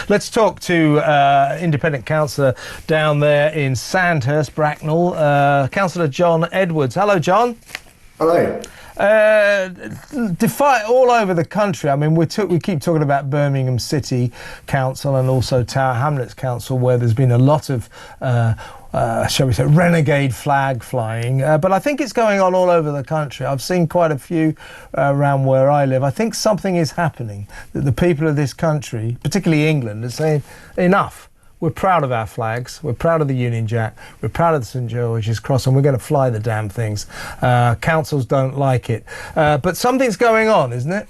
Let's talk to independent councillor down there in Sandhurst, Bracknell, Councillor John Edwards. Hello, John. Hello. All over the country. I mean, we keep talking about Birmingham City Council and also Tower Hamlets Council, where there's been a lot of shall we say, renegade flag flying. But I think it's going on all over the country. I've seen quite a few around where I live. I think something is happening, that the people of this country, particularly England, are saying, enough. We're proud of our flags. We're proud of the Union Jack. We're proud of the St George's Cross, and we're going to fly the damn things. Councils don't like it. But something's going on, isn't it?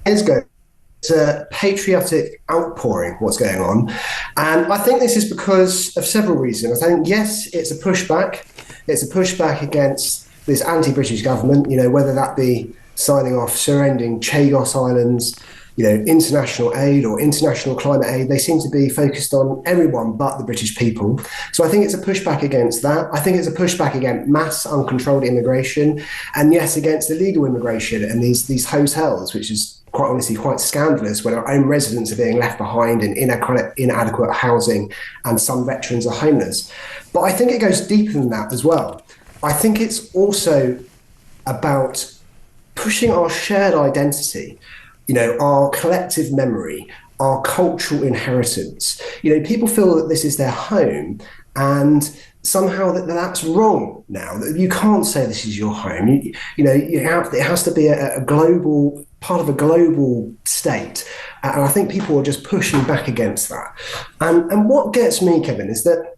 It's a patriotic outpouring, what's going on. And I think this is because of several reasons. I think, yes, it's a pushback. It's a pushback against this anti-British government, whether that be signing off surrendering Chagos Islands, international aid or international climate aid. They seem to be focused on everyone but the British people. So I think it's a pushback against that. I think it's a pushback against mass uncontrolled immigration, and yes, against illegal immigration and these hotels, which is quite honestly quite scandalous when our own residents are being left behind in inadequate housing and some veterans are homeless. But I think it goes deeper than that as well. I think it's also about pushing our shared identity, our collective memory, our cultural inheritance. People feel that this is their home, and somehow that's wrong now. That you can't say this is your home. It has to be a global part of a global state, and I think people are just pushing back against that. And what gets me, Kevin, is that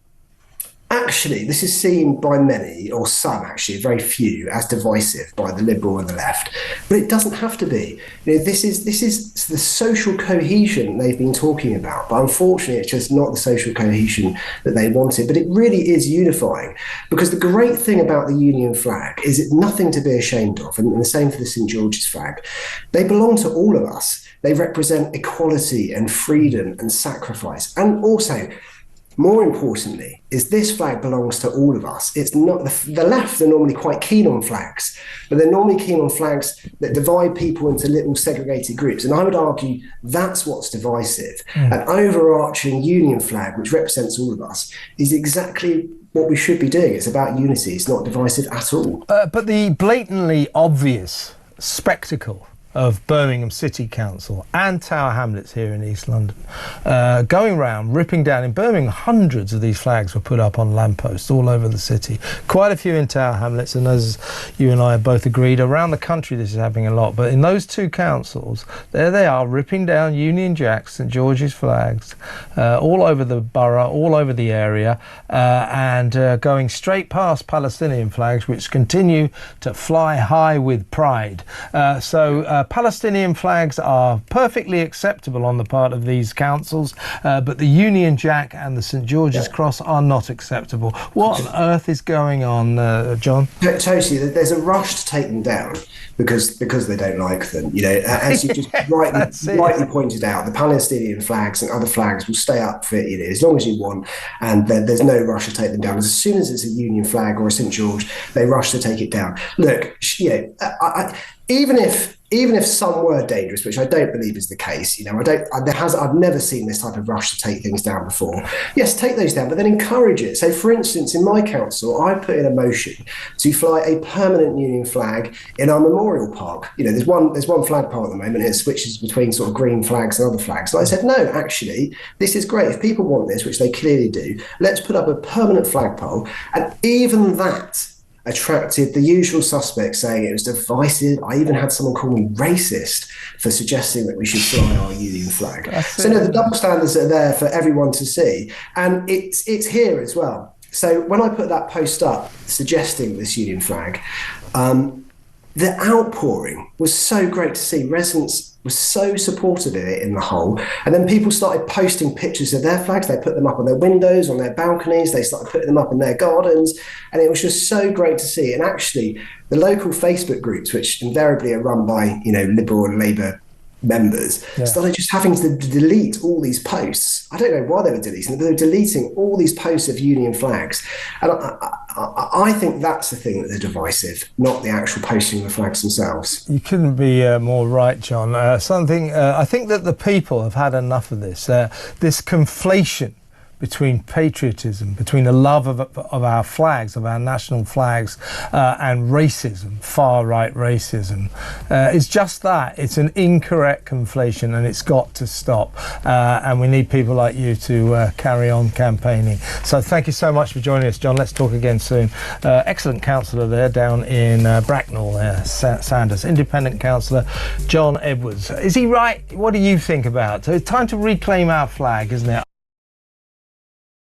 actually, this is seen by many, or some actually, very few, as divisive by the Liberal and the left. But it doesn't have to be. This is the social cohesion they've been talking about. But unfortunately, it's just not the social cohesion that they wanted. But it really is unifying. Because the great thing about the Union flag is it's nothing to be ashamed of. And the same for the St George's flag. They belong to all of us. They represent equality and freedom and sacrifice. And also, more importantly, is this flag belongs to all of us. It's not the left are normally quite keen on flags, but they're normally keen on flags that divide people into little segregated groups. And I would argue that's what's divisive. An overarching Union flag, which represents all of us, is exactly what we should be doing. It's about unity. It's not divisive at all. But the blatantly obvious spectacle of Birmingham City Council and Tower Hamlets here in East London, going round, ripping down. In Birmingham, hundreds of these flags were put up on lampposts all over the city. Quite a few in Tower Hamlets, and as you and I have both agreed, around the country this is happening a lot. But in those two councils, there they are, ripping down Union Jacks, St George's flags, all over the borough, all over the area, and going straight past Palestinian flags, which continue to fly high with pride. Palestinian flags are perfectly acceptable on the part of these councils, but the Union Jack and the St George's Cross are not acceptable. What on earth is going on, John? Totally. There's a rush to take them down because they don't like them. As you just rightly pointed out, the Palestinian flags and other flags will stay up for as long as you want, and there's no rush to take them down. As soon as it's a Union flag or a St George, they rush to take it down. Look, even if some were dangerous, which I don't believe is the case, I've never seen this type of rush to take things down before. Yes, take those down, but then encourage it. So, for instance, in my council, I put in a motion to fly a permanent Union flag in our memorial park. There's one flagpole at the moment, and it switches between sort of green flags and other flags. So I said, no, actually, this is great. If people want this, which they clearly do, let's put up a permanent flagpole. And even that attracted the usual suspects, saying it was divisive. I even had someone call me racist for suggesting that we should fly our Union flag. So the double standards are there for everyone to see, and it's here as well. So when I put that post up suggesting this Union flag, the outpouring was so great to see. Residents were so supportive of it in the whole. And then people started posting pictures of their flags. They put them up on their windows, on their balconies. They started putting them up in their gardens. And it was just so great to see. And actually, the local Facebook groups, which invariably are run by, Liberal and Labour members started just having to delete all these posts. I don't know why they were deleting them, but they were deleting all these posts of union flags. And I think that's the thing that they're divisive, not the actual posting of the flags themselves. You couldn't be more right, John. I think that the people have had enough of this conflation between patriotism, between the love of our flags, of our national flags, and racism, far-right racism. It's just that. It's an incorrect conflation, and it's got to stop. And we need people like you to carry on campaigning. So thank you so much for joining us, John. Let's talk again soon. Excellent councillor there down in Bracknell there, Sanders. Independent councillor John Edwards. Is he right? What do you think about it? It's time to reclaim our flag, isn't it?